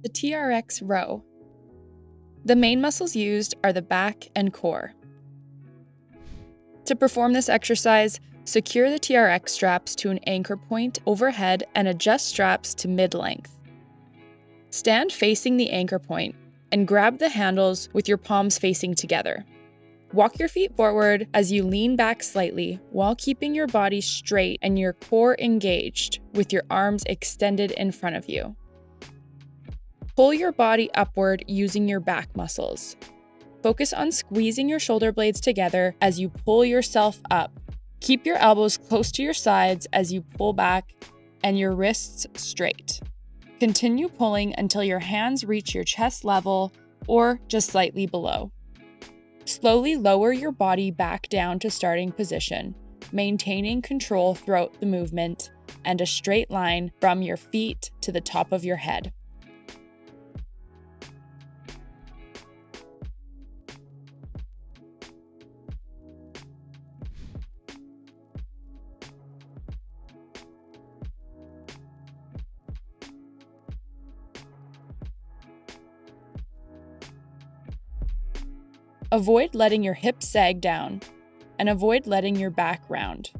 the TRX Row. The main muscles used are the back and core. To perform this exercise, secure the TRX straps to an anchor point overhead and adjust straps to mid-length. Stand facing the anchor point and grab the handles with your palms facing together. Walk your feet forward as you lean back slightly while keeping your body straight and your core engaged with your arms extended in front of you. Pull your body upward using your back muscles. Focus on squeezing your shoulder blades together as you pull yourself up. Keep your elbows close to your sides as you pull back and your wrists straight. Continue pulling until your hands reach your chest level or just slightly below. Slowly lower your body back down to starting position, maintaining control throughout the movement and a straight line from your feet to the top of your head. Avoid letting your hips sag down, and avoid letting your back round.